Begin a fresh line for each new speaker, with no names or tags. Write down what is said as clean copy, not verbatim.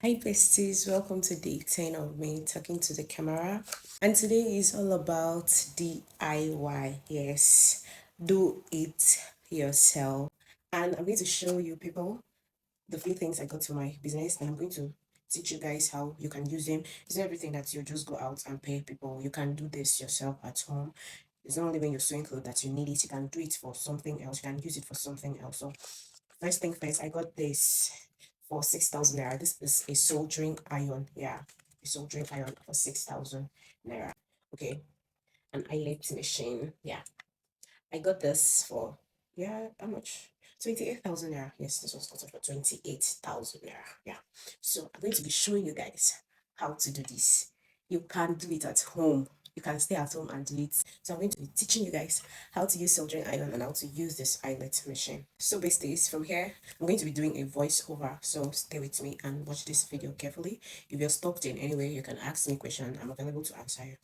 Hi besties, welcome to day 10 of me talking to the camera. And today is all about DIY. Yes, do it yourself. And I'm going to show you people the few things I got to my business, and I'm going to teach you guys how you can use them. It's not everything that you just go out and pay people. You can do this yourself at home. It's not only when you're sewing clothes that you need it, you can do it for something else. You can use it for something else. So first thing first, I got this for 6,000 naira. This is a soldering iron. Yeah, a soldering iron for 6,000 naira. Okay, an eyelet machine. Yeah, I got this for, yeah, how much? 28,000 naira. Yes, this was gotten for 28,000 naira. Yeah, so I'm going to be showing you guys how to do this. You can do it at home. You can stay at home and do it. So I'm going to be teaching you guys how to use soldering iron and how to use this eyelet machine. So basically, from here, I'm going to be doing a voiceover. So stay with me and watch this video carefully. If you're stuck in any way, you can ask me a question. I'm available to answer you.